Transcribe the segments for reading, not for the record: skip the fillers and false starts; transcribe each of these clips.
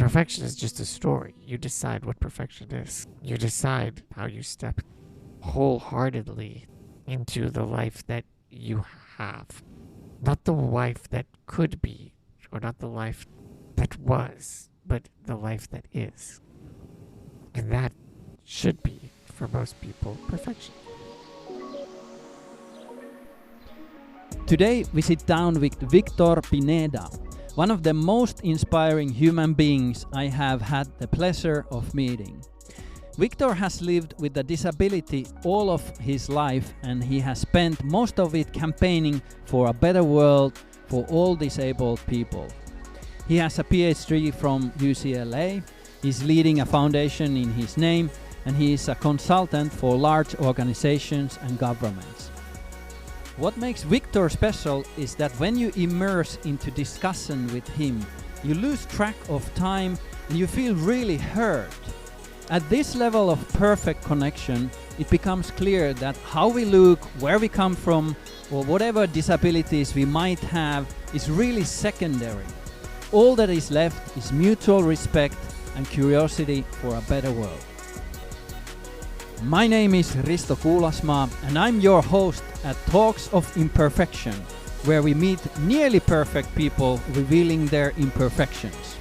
Perfection is just a story. You decide what perfection is. You decide how you step wholeheartedly into the life that you have. Not the life that could be, or not the life that was, but the life that is. And that should be, for most people, perfection. Today we sit down with Victor Pineda, one of the most inspiring human beings I have had the pleasure of meeting. Victor has lived with a disability all of his life, and he has spent most of it campaigning for a better world for all disabled people. He has a PhD from UCLA, he's leading a foundation in his name, and he is a consultant for large organizations and governments. What makes Victor special is that when you immerse into discussion with him, you lose track of time and you feel really heard. At this level of perfect connection, it becomes clear that how we look, where we come from, or whatever disabilities we might have is really secondary. All that is left is mutual respect and curiosity for a better world. My name is Risto Kuulasmaa, and I'm your host at Talks of Imperfection, where we meet nearly perfect people revealing their imperfections.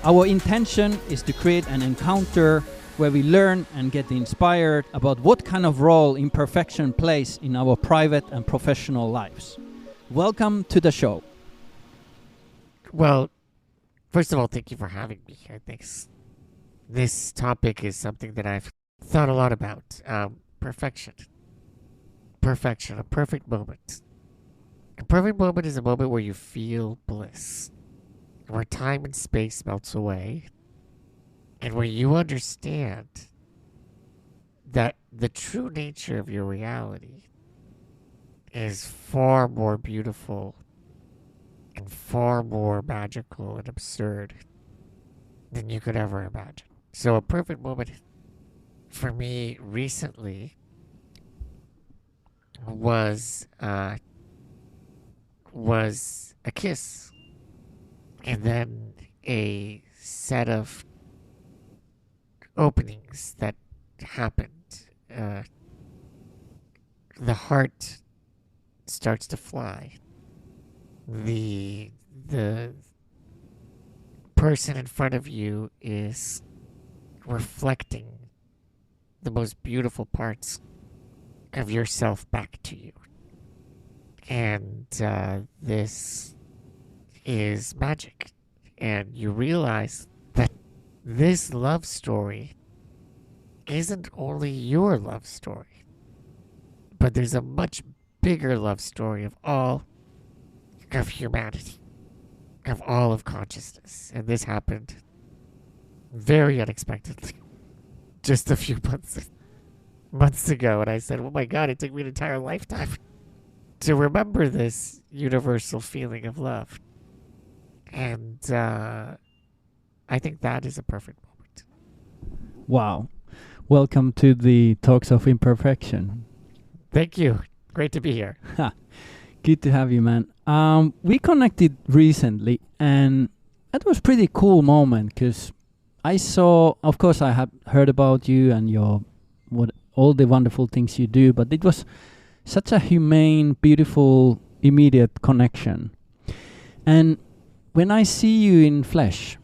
Our intention is to create an encounter where we learn and get inspired about what kind of role imperfection plays in our private and professional lives. Welcome to the show. Well, first of all, thank you for having me. I think this topic is something that I've thought a lot about. Perfection. Perfection, a perfect moment. A perfect moment is a moment where you feel bliss, where time and space melts away, and where you understand that the true nature of your reality is far more beautiful and far more magical and absurd than you could ever imagine. So a perfect moment for me recently was a kiss, and then a set of openings that happened. The heart starts to fly. The person in front of you is reflecting the most beautiful parts of yourself back to you. And this is magic. And you realize that this love story isn't only your love story, but there's a much bigger love story of all of humanity, of all of consciousness. And this happened very unexpectedly just a few months ago, and I said, oh my God, it took me an entire lifetime to remember this universal feeling of love. And I think that is a perfect moment. Wow. Welcome to the Talks of Imperfection. Thank you. Great to be here. Good to have you, man. We connected recently, and that was pretty cool moment because I saw, of course, I had heard about you and all the wonderful things you do, but it was such a humane, beautiful, immediate connection. And when I see you in flesh,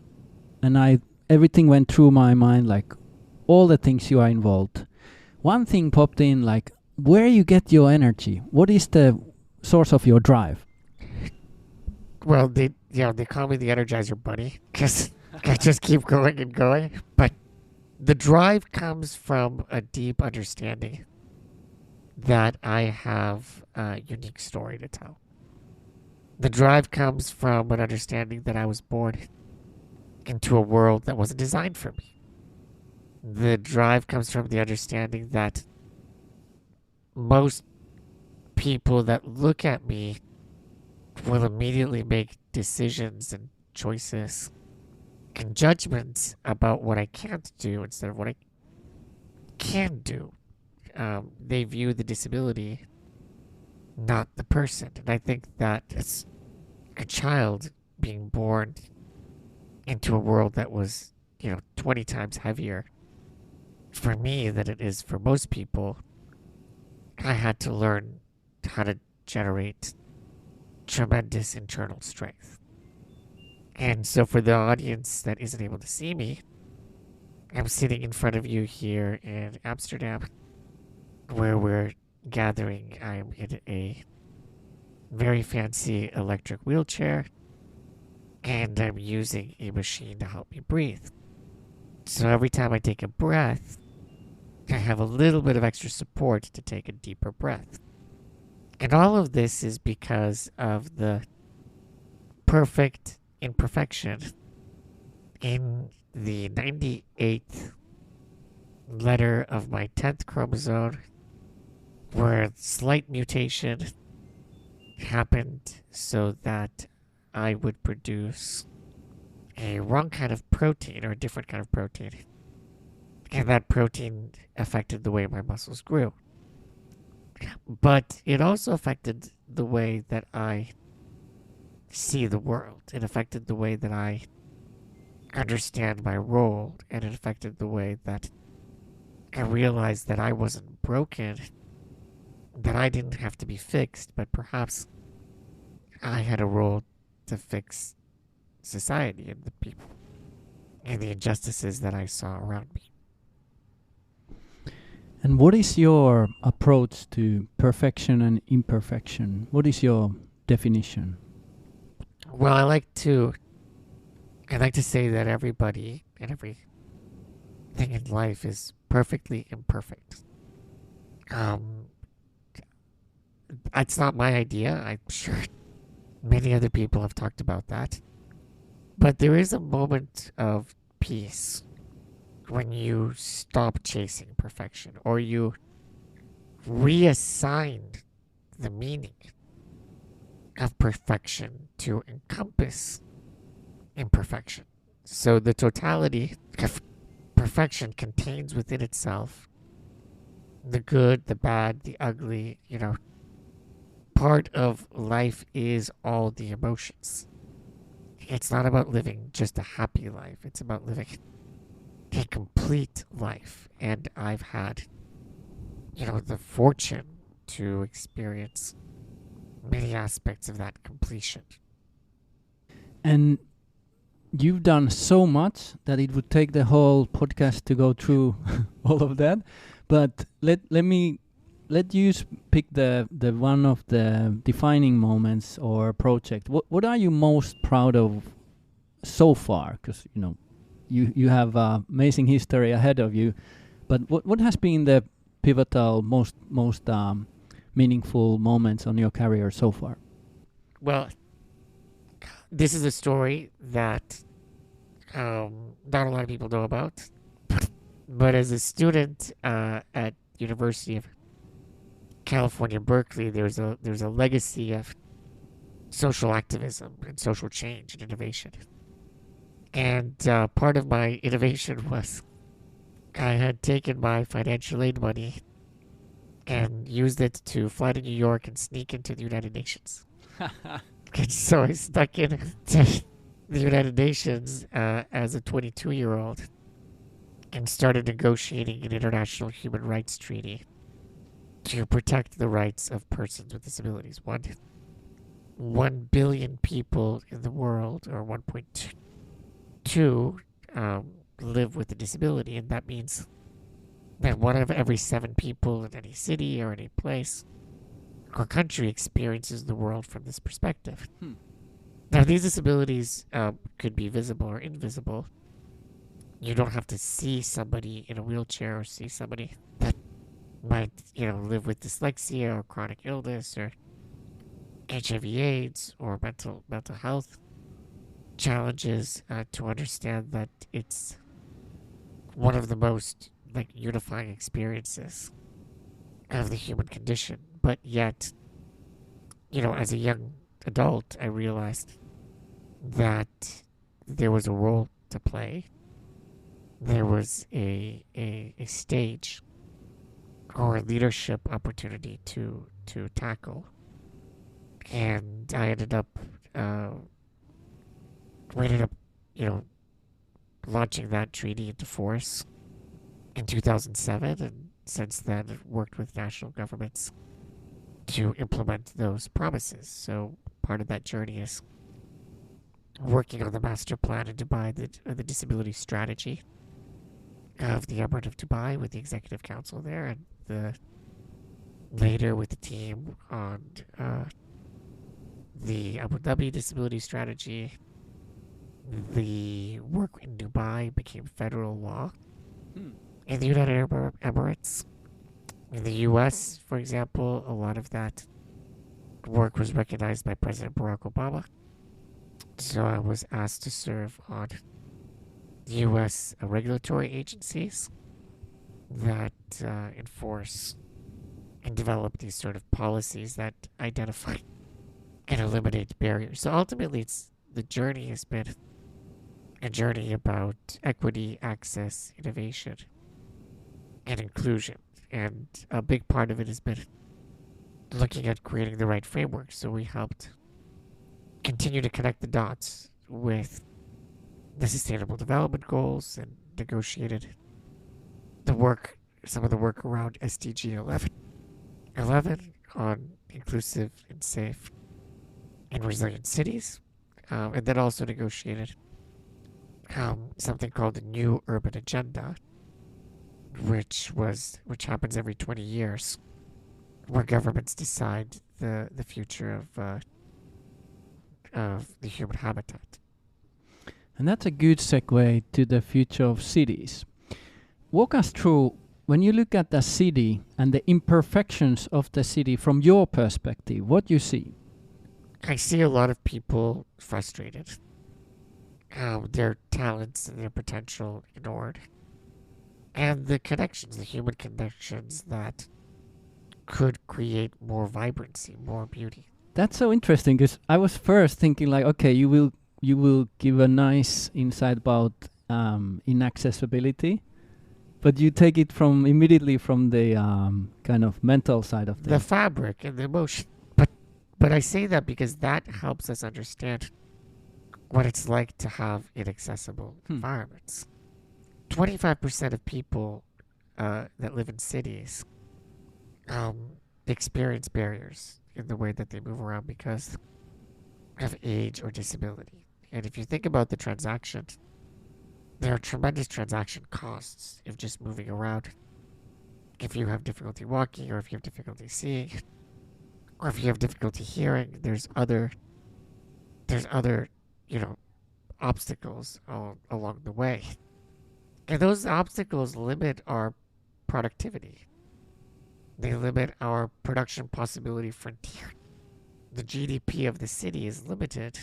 and everything went through my mind, like all the things you are involved, one thing popped in, like where you get your energy. What is the source of your drive? Well, they call me the Energizer Bunny because I just keep going and going. But the drive comes from a deep understanding that I have a unique story to tell. The drive comes from an understanding that I was born into a world that wasn't designed for me. The drive comes from the understanding that most people that look at me will immediately make decisions and choices and judgments about what I can't do instead of what I can do. They view the disability, not the person. And I think that as a child being born into a world that was, 20 times heavier for me than it is for most people, I had to learn how to generate tremendous internal strength. And so, for the audience that isn't able to see me, I'm sitting in front of you here in Amsterdam, where we're gathering. I'm in a very fancy electric wheelchair, and I'm using a machine to help me breathe. So every time I take a breath, I have a little bit of extra support to take a deeper breath. And all of this is because of the perfect imperfection in the 98th letter of my 10th chromosome, where a slight mutation happened so that I would produce a wrong kind of protein or a different kind of protein. And that protein affected the way my muscles grew. But it also affected the way that I see the world. It affected the way that I understand my role, and it affected the way that I realized that I wasn't broken, that I didn't have to be fixed, but perhaps I had a role to fix society and the people and the injustices that I saw around me. And what is your approach to perfection and imperfection? What is your definition? Well, I like to say that everybody and everything in life is perfectly imperfect. It's not my idea. I'm sure many other people have talked about that. But there is a moment of peace when you stop chasing perfection, or you reassign the meaning of perfection to encompass imperfection. So the totality of perfection contains within itself the good, the bad, the ugly. Part of life is all the emotions. It's not about living just a happy life. It's about living a complete life. And I've had, the fortune to experience many aspects of that completion. And you've done so much that it would take the whole podcast to go through all of that. But let you pick the one of the defining moments or project. What are you most proud of so far? Because you have amazing history ahead of you. But what has been the pivotal, most meaningful moments on your career so far? Well, this is a story that not a lot of people know about. But as a student at University of California, Berkeley, there's a legacy of social activism and social change and innovation. And part of my innovation was I had taken my financial aid money and used it to fly to New York and sneak into the United Nations. And so I stuck into the United Nations as a 22-year-old and started negotiating an international human rights treaty to protect the rights of persons with disabilities. 1 billion people in the world, or 1.2, live with a disability, and that means that 1 of every 7 people in any city or any place or country experiences the world from this perspective. Now, these disabilities could be visible or invisible. You don't have to see somebody in a wheelchair or see somebody that might, live with dyslexia or chronic illness or HIV/AIDS or mental health challenges to understand that it's one of the most unifying experiences of the human condition. But yet, as a young adult, I realized that there was a role to play. There was a stage or a leadership opportunity to tackle. And I ended up, launching that treaty into force in 2007, and since then worked with national governments to implement those promises. So part of that journey is working on the master plan in Dubai, the disability strategy of the Emirate of Dubai with the executive council there, and later with the team on the Abu Dhabi disability strategy. The work in Dubai became federal law. In the United Arab Emirates, in the US, for example, a lot of that work was recognized by President Barack Obama. So I was asked to serve on US regulatory agencies that enforce and develop these sort of policies that identify and eliminate barriers. So ultimately, the journey has been a journey about equity, access, innovation, and inclusion. And a big part of it has been looking at creating the right framework. So we helped continue to connect the dots with the Sustainable Development Goals and negotiated some of the work around SDG 11 on inclusive and safe and resilient cities, and then also negotiated something called the New Urban Agenda, which happens every 20 years, where governments decide the future of the human habitat. And that's a good segue to the future of cities. Walk us through, when you look at the city and the imperfections of the city from your perspective, what you see? I see a lot of people frustrated, their talents and their potential ignored, and the human connections that could create more vibrancy, more beauty. That's so interesting, because I was first thinking like, okay, you will give a nice insight about inaccessibility, but you take it immediately from the kind of mental side of things. The fabric and the emotion. But I say that because that helps us understand what it's like to have inaccessible environments. 25% of people that live in cities experience barriers in the way that they move around because of age or disability. And if you think about the transaction, there are tremendous transaction costs of just moving around. If you have difficulty walking, or if you have difficulty seeing, or if you have difficulty hearing, there's other obstacles along the way. And those obstacles limit our productivity. They limit our production possibility frontier. The GDP of the city is limited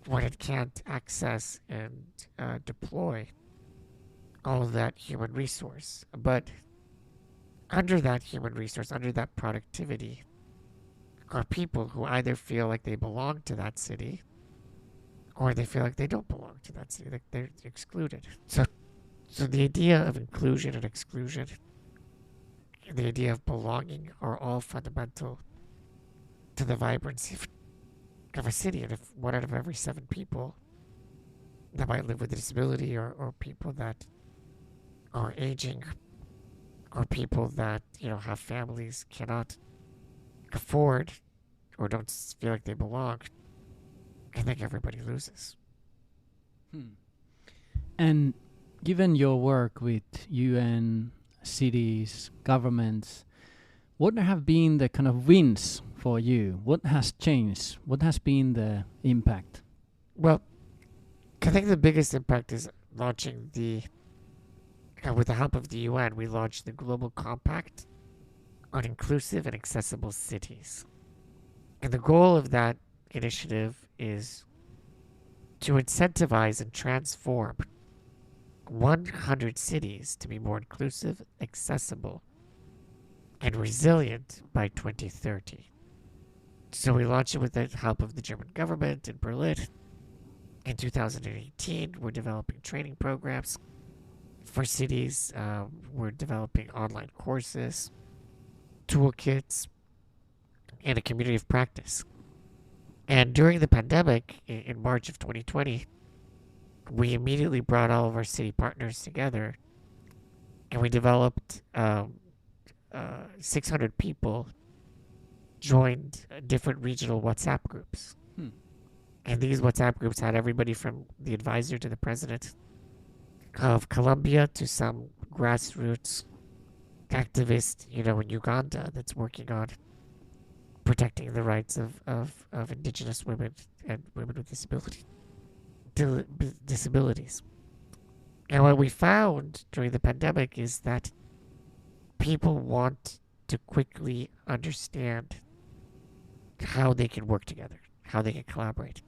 when it can't access and deploy all of that human resource. But under that human resource, under that productivity, are people who either feel like they belong to that city, or they feel like they don't belong to that city, like they're excluded. So the idea of inclusion and exclusion, and the idea of belonging are all fundamental to the vibrancy of a city. And if 1 out of every 7 people that might live with a disability, or people that are aging, or people that have families, cannot afford or don't feel like they belong, I think everybody loses. And given your work with UN, cities, governments, what have been the kind of wins for you? What has changed? What has been the impact? Well, I think the biggest impact is launching with the help of the UN, we launched the Global Compact on inclusive and accessible cities. And the goal of that initiative is to incentivize and transform 100 cities to be more inclusive, accessible, and resilient by 2030. So we launched it with the help of the German government in Berlin. In 2018, we're developing training programs for cities. We're developing online courses, toolkits, and a community of practice. And during the pandemic, in March of 2020, we immediately brought all of our city partners together, and we developed 600 people joined different regional WhatsApp groups. And these WhatsApp groups had everybody from the advisor to the president of Colombia to some grassroots activist, in Uganda that's working on protecting the rights of indigenous women and women with disabilities. And what we found during the pandemic is that people want to quickly understand how they can work together, how they can collaborate.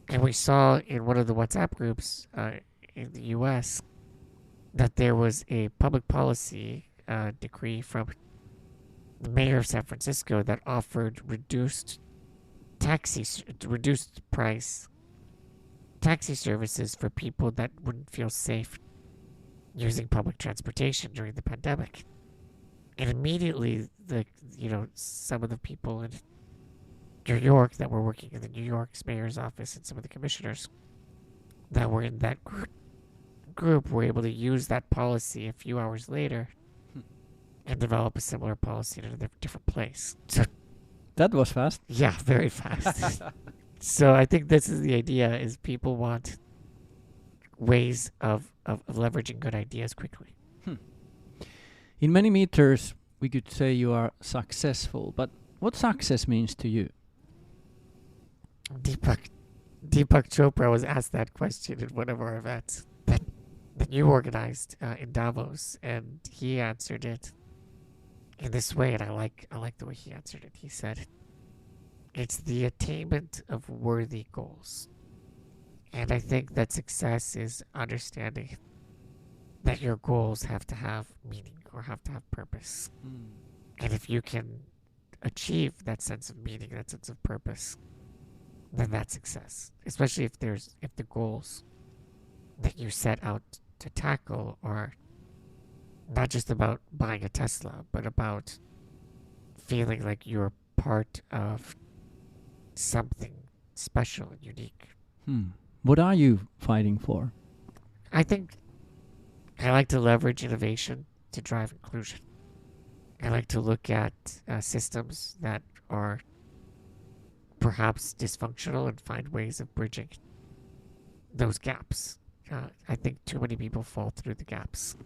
And we saw in one of the WhatsApp groups in the US that there was a public policy decree from the mayor of San Francisco that offered reduced price taxi services for people that wouldn't feel safe using public transportation during the pandemic. And immediately, some of the people in New York that were working in the New York's mayor's office and some of the commissioners that were in that group were able to use that policy a few hours later and develop a similar policy in a different place. So That was fast. yeah, very fast. So I think this is the idea: is people want ways of leveraging good ideas quickly. In many meters, we could say you are successful, but what success means to you? Deepak Chopra was asked that question in one of our events that you organized in Davos, and he answered it in this way, and I like the way he answered it. He said, "It's the attainment of worthy goals," and I think that success is understanding that your goals have to have meaning or have to have purpose, and if you can achieve that sense of meaning, that sense of purpose, then that's success. Especially if the goals that you set out to tackle are not just about buying a Tesla, but about feeling like you're part of something special and unique. What are you fighting for? I think I like to leverage innovation to drive inclusion. I like to look at systems that are perhaps dysfunctional and find ways of bridging those gaps. I think too many people fall through the gaps.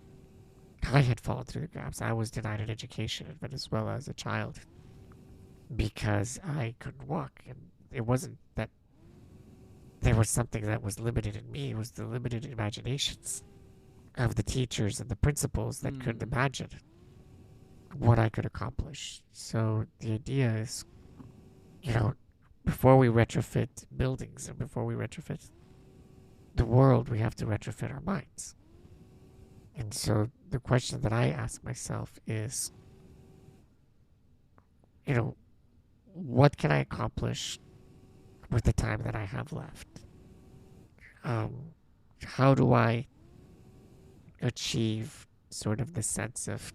I had fallen through the gaps. I was denied an education in Venezuela as a child because I couldn't walk. And it wasn't that there was something that was limited in me. It was the limited imaginations of the teachers and the principals that couldn't imagine what I could accomplish. So the idea is, before we retrofit buildings and before we retrofit the world, we have to retrofit our minds. And so the question that I ask myself is, what can I accomplish with the time that I have left? How do I achieve sort of the sense of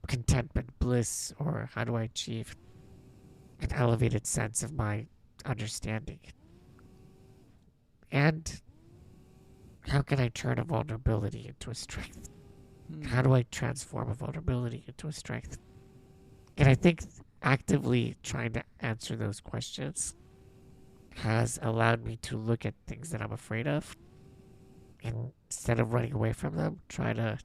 contentment, bliss, or how do I achieve an elevated sense of my understanding? And how can I turn a vulnerability into a strength? How do I transform a vulnerability into a strength? And I think actively trying to answer those questions has allowed me to look at things that I'm afraid of, and instead of running away from them, try to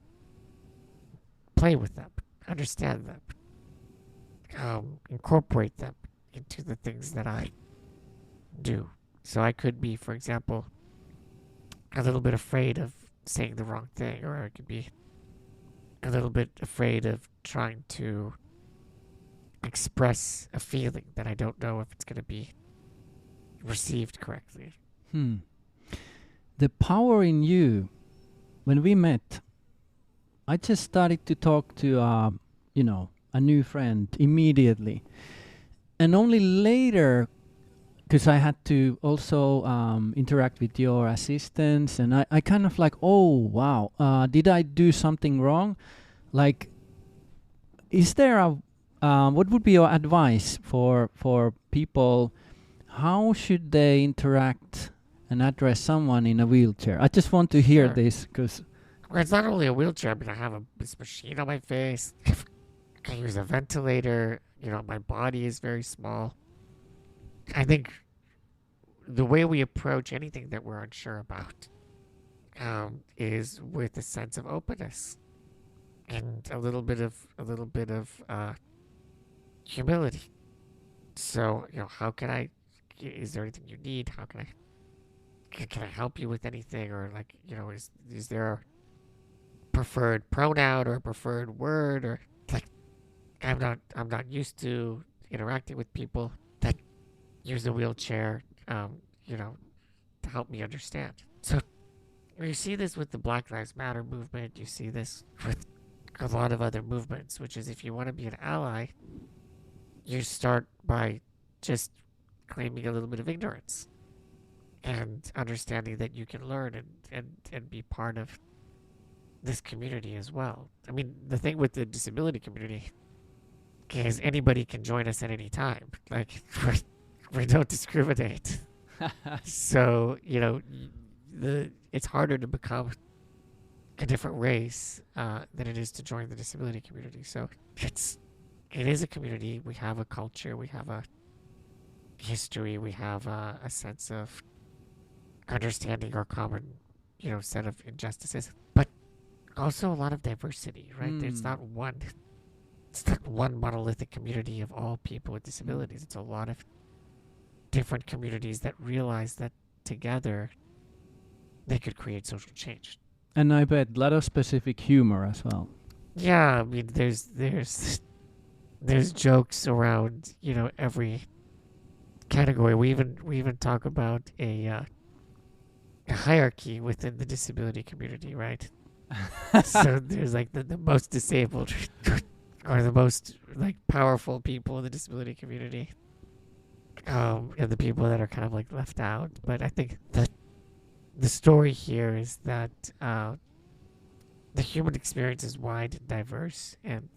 play with them, understand them, incorporate them into the things that I do. So I could be, for example, a little bit afraid of saying the wrong thing, or I could be a little bit afraid of trying to express a feeling that I don't know if it's going to be received correctly. The power in you. When we met, I just started to talk to a new friend immediately, and only later, because I had to also interact with your assistants, and I kind of like, oh wow, did I do something wrong? Like, is there a what would be your advice for people? How should they interact and address someone in a wheelchair? I just want to hear Sure. this because Well, it's not only a wheelchair. I mean, I have this machine on my face. I use a ventilator. My body is very small. I think the way we approach anything that we're unsure about is with a sense of openness and a little bit of humility. So, how can I? Is there anything you need? How can I? Can I help you with anything? Or like, is there a preferred pronoun or a preferred word? Or like, I'm not used to interacting with people that use a wheelchair. To help me understand. So you see this with the Black Lives Matter movement. You see this with a lot of other movements, which is if you want to be an ally, you start by just claiming a little bit of ignorance and understanding that you can learn and be part of this community as well. I mean, the thing with the disability community is anybody can join us at any time. Like, we don't discriminate. So, it's harder to become a different race than it is to join the disability community. So it is a community. We have a culture. We have a history. We have a sense of understanding our common, set of injustices. But also a lot of diversity, right? It's not one monolithic community of all people with disabilities. It's a lot of different communities that realize that together they could create social change. And I bet a lot of specific humor as well. Yeah, I mean, there's jokes around every category. We even talk about a hierarchy within the disability community, right? So there's like the most disabled or the most like powerful people in the disability community, and the people that are kind of like left out. But I think that the story here is that the human experience is wide and diverse, and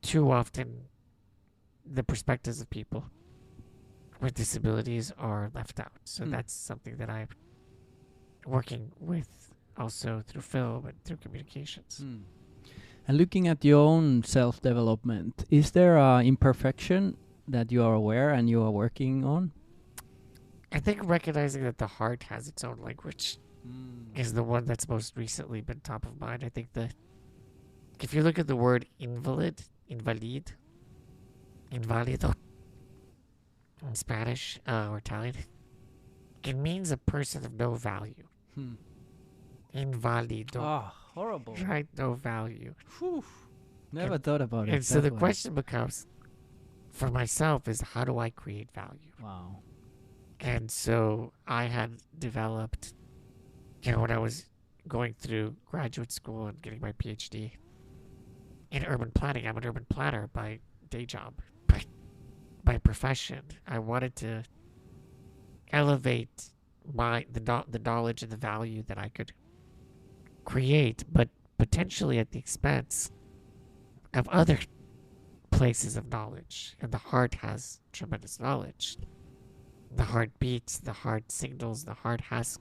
too often the perspectives of people with disabilities are left out. So that's something that I'm working with also through film and through communications. And looking at your own self-development, is there an imperfection that you are aware and you are working on? I think recognizing that the heart has its own language is the one that's most recently been top of mind. I think that if you look at the word invalid, invalido in Spanish or Italian, it means a person of no value. Invalido. Ah, horrible. Right? No value. Whew. Never thought about it. And so the question becomes, for myself, is how do I create value? Wow. And so I had developed, when I was going through graduate school and getting my PhD in urban planning. I'm an urban planner by day job, by profession. I wanted to elevate the knowledge and the value that I could create, but potentially at the expense of other places of knowledge. And the heart has tremendous knowledge. The heart beats, the heart signals, the heart has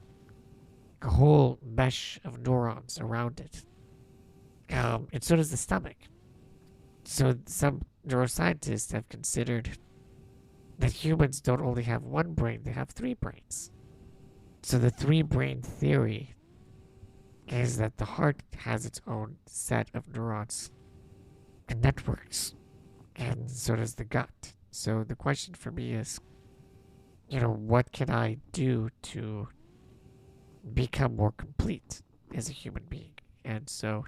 a whole mesh of neurons around it. And so does the stomach. So some neuroscientists have considered that humans don't only have one brain, they have three brains. So the three-brain theory is that the heart has its own set of neurons and networks, and so does the gut. So the question for me is, what can I do to become more complete as a human being? And so,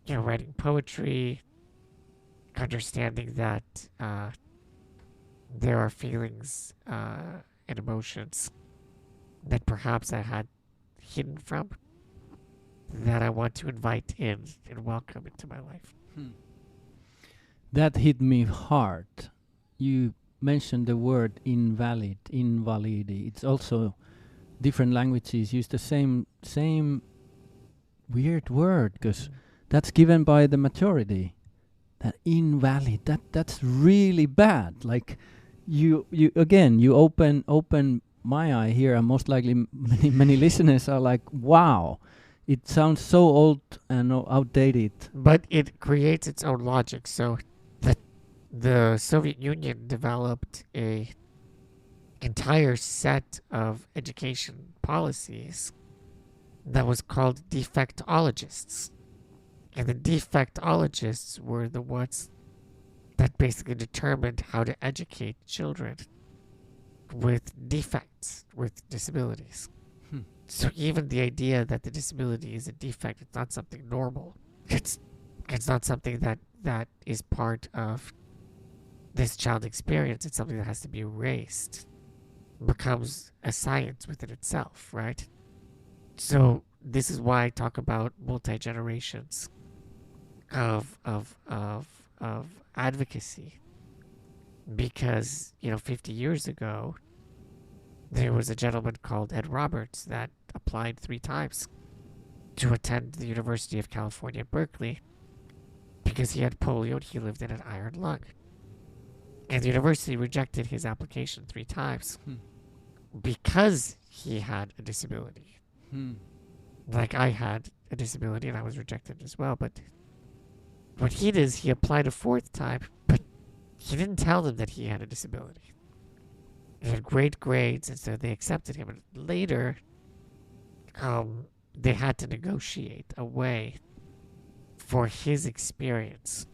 writing poetry, understanding that there are feelings and emotions that perhaps I had hidden from, that I want to invite in and welcome into my life. That hit me hard. You mentioned the word invalidity. It's also different languages use the same weird word, because that's given by the majority. That invalid, that's really bad. Like you open my eye here, and most likely many listeners are like, wow, it sounds so old and outdated. But it creates its own logic. So the Soviet Union developed a entire set of education policies that was called defectologists. And the defectologists were the ones that basically determined how to educate children with defects, with disabilities. So even the idea that the disability is a defect, it's not something normal. It's not something that is part of this child experience. It's something that has to be erased. It becomes a science within itself, right? So this is why I talk about multi-generations of advocacy. Because, 50 years ago, there was a gentleman called Ed Roberts that applied 3 times to attend the University of California, Berkeley, because he had polio and he lived in an iron lung. And the university rejected his application 3 times because he had a disability. Like I had a disability and I was rejected as well. But what he did is he applied a 4th time, but he didn't tell them that he had a disability. He had great grades, and so they accepted him. And later, they had to negotiate a way for his experience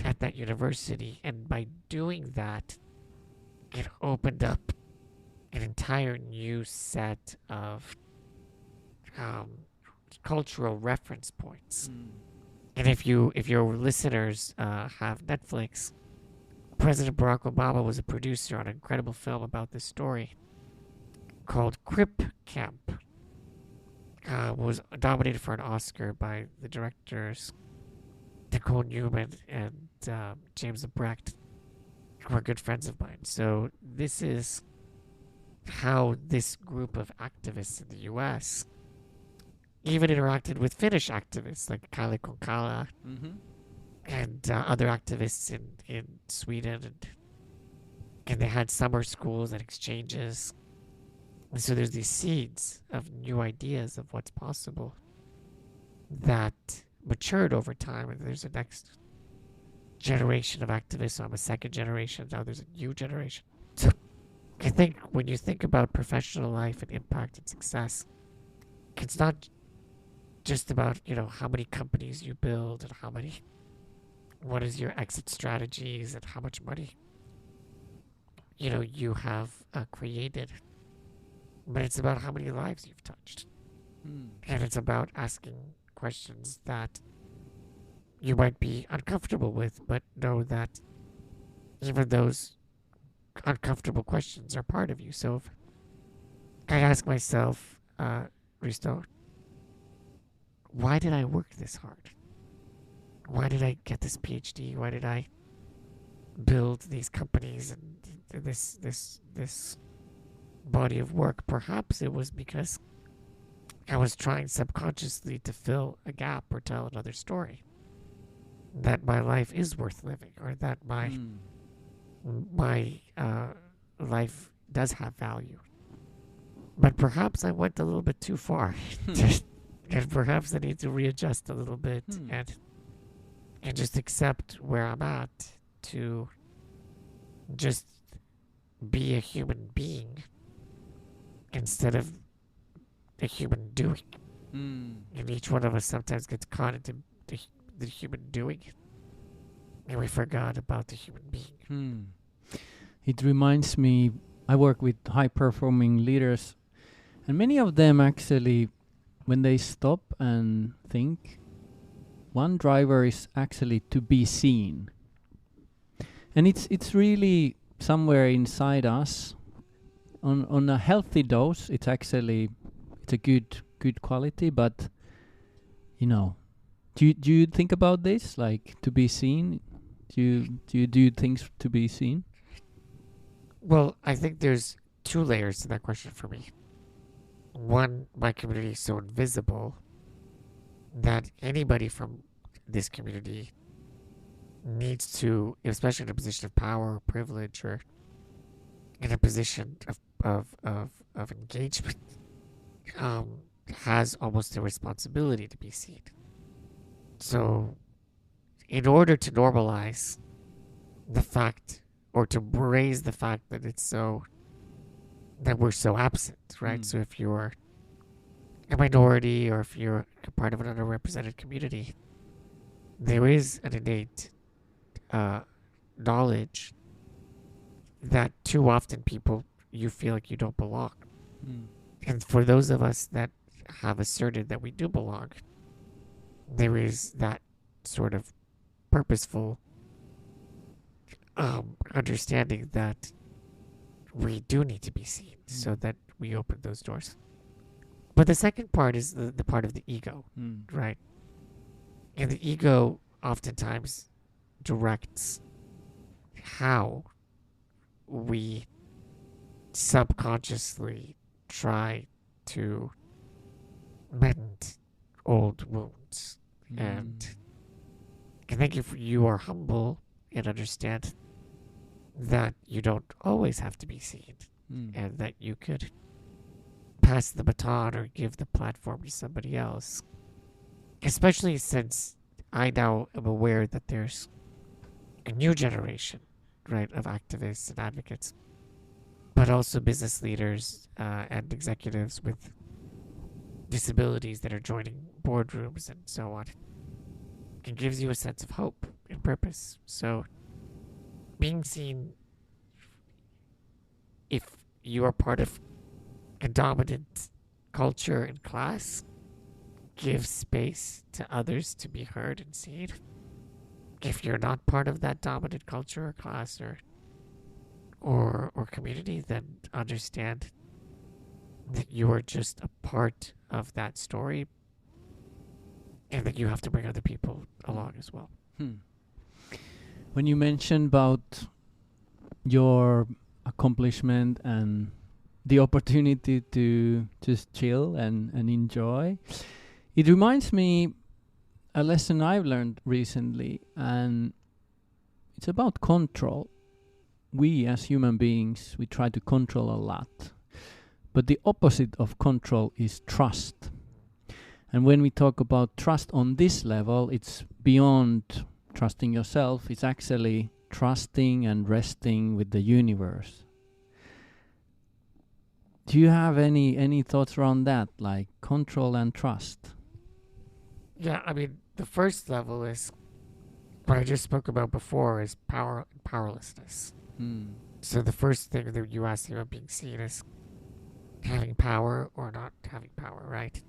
at that university. And by doing that, it opened up an entire new set of cultural reference points. And if your listeners have Netflix, President Barack Obama was a producer on an incredible film about this story called Crip Camp. Was nominated for an Oscar by the directors Nicole Newman and James Brecht, who are good friends of mine. So this is how this group of activists in the U.S. even interacted with Finnish activists like Kalle Konkala and other activists in Sweden. And they had summer schools and exchanges. And so there's these seeds of new ideas of what's possible that matured over time. And there's a next generation of activists. So I'm a second generation. Now there's a new generation. So I think when you think about professional life and impact and success, it's not just about, how many companies you build and what is your exit strategies and how much money, you have created. But it's about how many lives you've touched. And it's about asking questions that you might be uncomfortable with, but know that even those uncomfortable questions are part of you. So if I ask myself, Risto, why did I work this hard? Why did I get this PhD? Why did I build these companies and this body of work? Perhaps it was because I was trying subconsciously to fill a gap or tell another story. That my life is worth living, or that my life does have value. But perhaps I went a little bit too far. And perhaps I need to readjust a little bit and just accept where I'm at, to just be a human being instead of a human doing. And each one of us sometimes gets caught into the human doing, and we forgot about the human being. It reminds me, I work with high-performing leaders, and many of them actually, when they stop and think, one driver is actually to be seen. And it's really somewhere inside us. On a healthy dose, it's a good quality, but do you think about this, like to be seen? Do you do things to be seen? Well, I think there's 2 layers to that question for me. One, my community is so invisible that anybody from this community needs to, especially in a position of power or privilege, or in a position of engagement has almost a responsibility to be seen. So, in order to normalize the fact or to raise the fact that that we're so absent, right? So if you're a minority or if you're a part of an underrepresented community, there is an innate knowledge that too often you feel like you don't belong. And for those of us that have asserted that we do belong, there is that sort of purposeful understanding that we do need to be seen so that we open those doors. But the second part is the part of the ego, right? And the ego oftentimes directs how we subconsciously try to mend old wounds. And I think if you are humble and understand that you don't always have to be seen and that you could pass the baton or give the platform to somebody else, especially since I now am aware that there's a new generation, right, of activists and advocates, but also business leaders and executives with disabilities that are joining boardrooms and so on. It gives you a sense of hope and purpose. So being seen, if you are part of a dominant culture and class, gives space to others to be heard and seen. If you're not part of that dominant culture or class or community, then understand that you are just a part of that story and that you have to bring other people along as well. When you mentioned about your accomplishment and the opportunity to just chill and enjoy, it reminds me a lesson I've learned recently, and it's about control. We as human beings, we try to control a lot, but the opposite of control is trust. And when we talk about trust on this level, it's beyond trusting yourself. It's actually trusting and resting with the universe. Do you have any thoughts around that, like control and trust? Yeah, I mean, the first level is what I just spoke about before, is power and powerlessness. So the first thing that you ask about being seen is having power or not having power, right?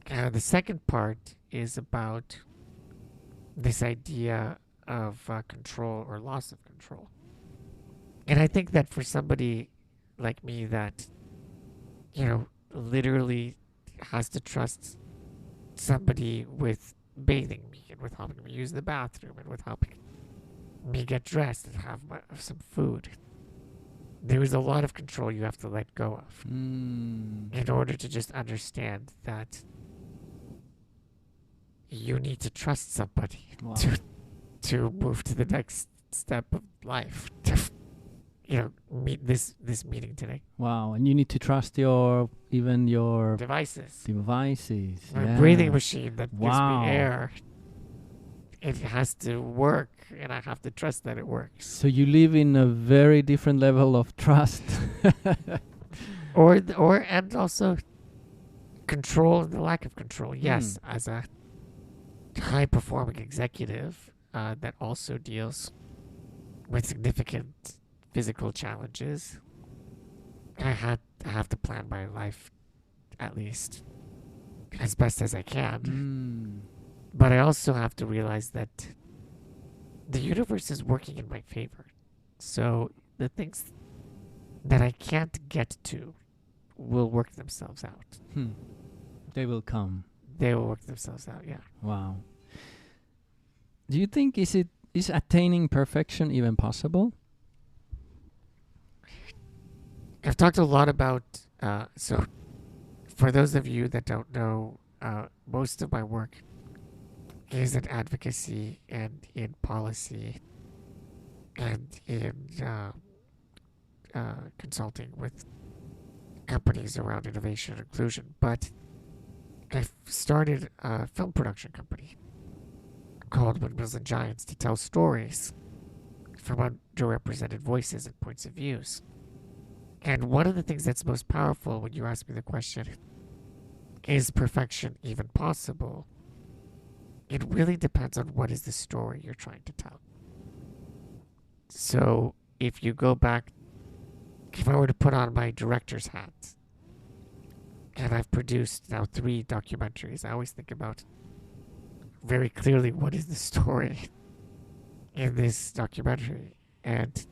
The second part is about this idea of control or loss of control. And I think that for somebody like me that, literally has to trust somebody with bathing me and with helping me use the bathroom and with helping me get dressed and have some food, there is a lot of control you have to let go of in order to just understand that you need to trust somebody to move to the next step of life. Meet this meeting today. Wow, and you need to trust your devices. My breathing machine that gives me air. It has to work, and I have to trust that it works. So you live in a very different level of trust. And also control and the lack of control. Yes, as a high-performing executive that also deals with significant physical challenges, I have to plan my life at least as best as I can. But I also have to realize that the universe is working in my favor. So the things that I can't get to will work themselves out. They will come. They will work themselves out, yeah. Wow. Do you think is attaining perfection even possible? I've talked a lot about, so for those of you that don't know, most of my work is in advocacy and in policy and in consulting with companies around innovation and inclusion, but I've started a film production company called Windmills and Giants to tell stories from underrepresented voices and points of views. And one of the things that's most powerful when you ask me the question, is perfection even possible? It really depends on what is the story you're trying to tell. So if you go back, if I were to put on my director's hat, and I've produced now 3 documentaries, I always think about very clearly what is the story in this documentary. And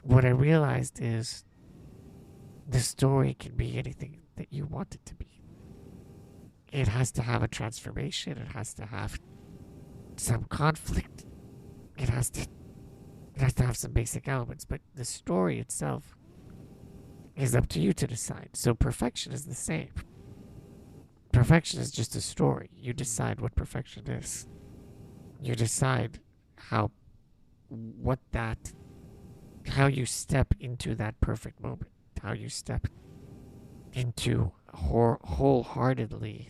what I realized is the story can be anything that you want it to be. It has to have a transformation. It has to have some conflict. It has to have some basic elements. But the story itself is up to you to decide. So perfection is the same. Perfection is just a story. You decide what perfection is. You decide how you step into that perfect moment. How you step into wholeheartedly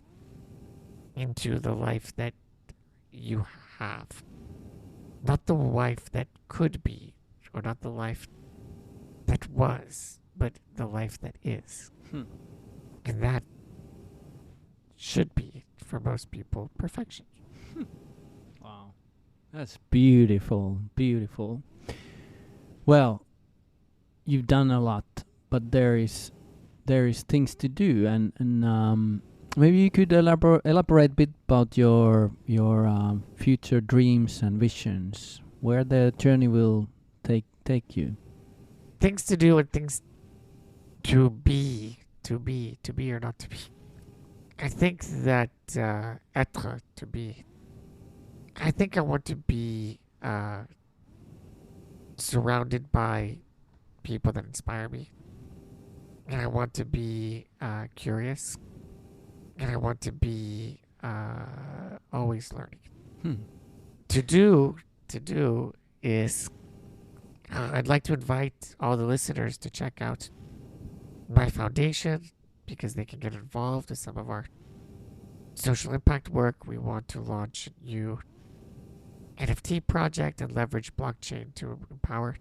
into the life that you have. Not the life that could be, or not the life that was, but the life that is. And that should be, for most people, perfection. Wow. That's beautiful, beautiful. Well, you've done a lot, but there is things to do, and maybe you could elaborate a bit about your future dreams and visions, where the journey will take you. Things to do and things to be or not to be. I think that être, to be. I think I want to be surrounded by people that inspire me. And I want to be curious. And I want to be always learning. To do is I'd like to invite all the listeners to check out my foundation, because they can get involved in some of our social impact work. We want to launch a new NFT project and leverage blockchain to empower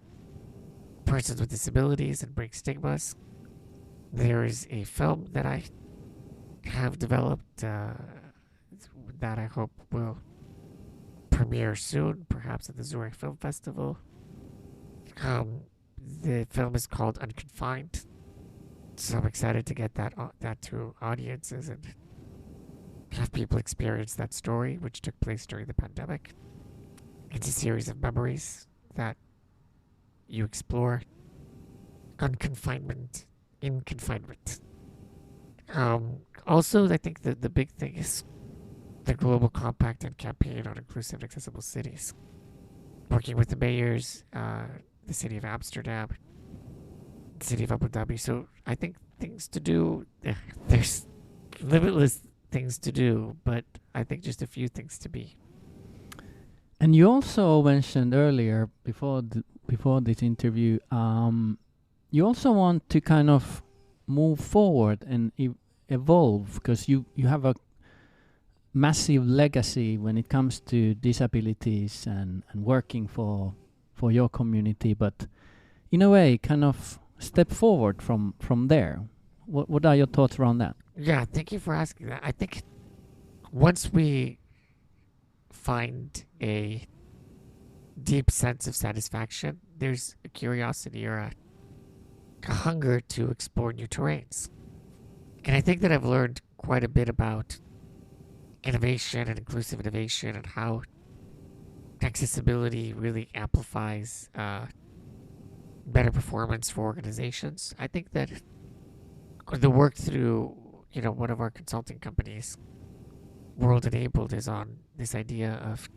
persons with disabilities and break stigmas. There is a film that I have developed that I hope will premiere soon, perhaps at the Zurich Film Festival. The film is called Unconfined, so I'm excited to get that to audiences and have people experience that story, which took place during the pandemic. It's a series of memories that you explore on confinement, in confinement. Also, I think that the big thing is the Global Compact and Campaign on Inclusive and Accessible Cities. Working with the mayors, the city of Amsterdam, the city of Abu Dhabi. So I think things to do, there's limitless things to do, but I think just a few things to be. And you also mentioned earlier, before this interview, you also want to kind of move forward and evolve, because you have a massive legacy when it comes to disabilities and working for your community, but in a way kind of step forward from there. What are your thoughts around that? Yeah, thank you for asking that. I think once we find a deep sense of satisfaction, there's a curiosity or a hunger to explore new terrains. And I think that I've learned quite a bit about innovation and inclusive innovation and how accessibility really amplifies better performance for organizations. I think that the work through, one of our consulting companies, World Enabled, is on this idea of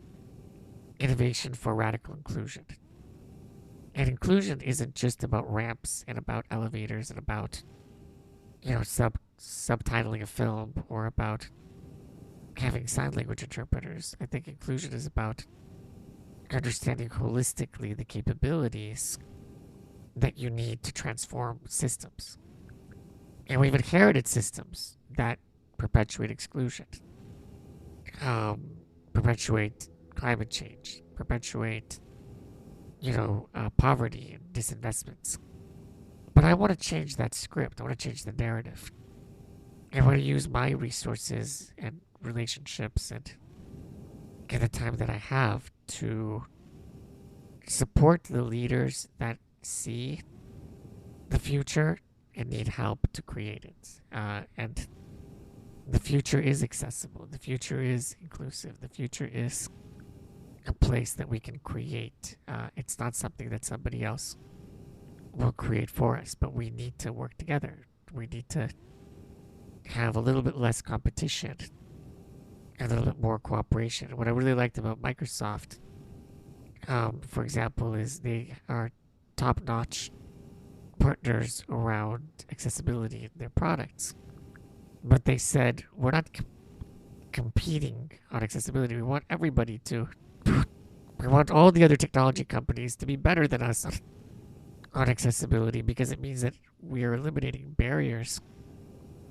innovation for radical inclusion. And inclusion isn't just about ramps and about elevators and about, subtitling a film or about having sign language interpreters. I think inclusion is about understanding holistically the capabilities that you need to transform systems. And we've inherited systems that perpetuate exclusion, perpetuate climate change, perpetuate, poverty and disinvestments. But I want to change that script. I want to change the narrative. I want to use my resources and relationships and the time that I have to support the leaders that see the future and need help to create it. And the future is accessible. The future is inclusive. The future is a place that we can create. It's not something that somebody else will create for us, but we need to work together. We need to have a little bit less competition and a little bit more cooperation. What I really liked about Microsoft, for example, is they are top-notch partners around accessibility in their products. But they said, we're not competing on accessibility. We want everybody to. We want all the other technology companies to be better than us on accessibility, because it means that we are eliminating barriers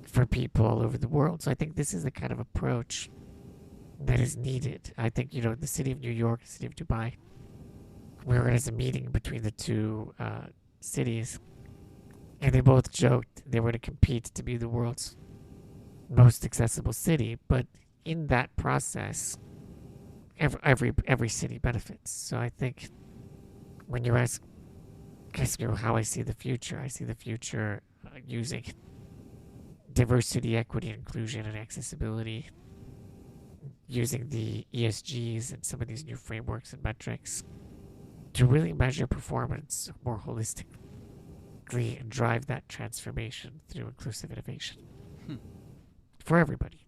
for people all over the world. So I think this is the kind of approach that is needed. I think, the city of New York, the city of Dubai, we organized a meeting between the two cities, and they both joked they were to compete to be the world's most accessible city. But in that process, every city benefits. So I think when you ask me how I see the future, I see the future using diversity, equity, inclusion, and accessibility, using the ESGs and some of these new frameworks and metrics to really measure performance more holistically and drive that transformation through inclusive innovation for everybody.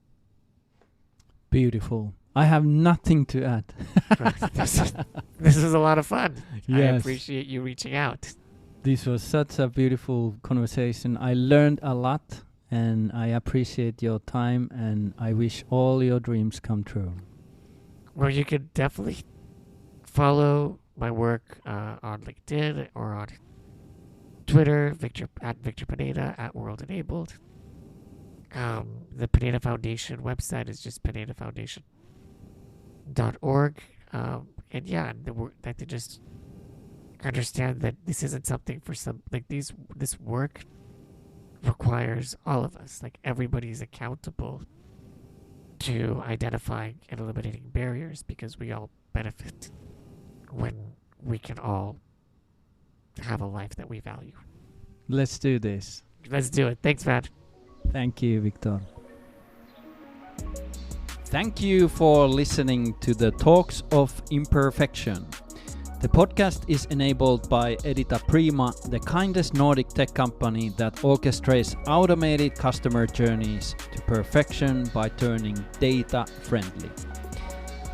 Beautiful. I have nothing to add. This was a lot of fun. Yes. I appreciate you reaching out. This was such a beautiful conversation. I learned a lot, and I appreciate your time, and I wish all your dreams come true. Well, you could definitely follow my work on LinkedIn or on Twitter, at Victor Pineda, at World Enabled. The Pineda Foundation website is just pinedafoundation.org. And yeah, that to just understand that this isn't something for some, this work requires all of us. Everybody's accountable to identifying and eliminating barriers, because we all benefit when we can all have a life that we value. Let's do this. Let's do it. Thanks, man. Thank you, Victor. Thank you for listening to the Talks of Imperfection. The podcast is enabled by Edita Prima, the kindest Nordic tech company that orchestrates automated customer journeys to perfection by turning data friendly.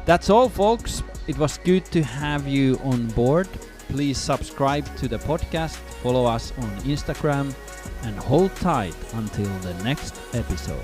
That's all, folks. It was good to have you on board. Please subscribe to the podcast, follow us on Instagram, and hold tight until the next episode.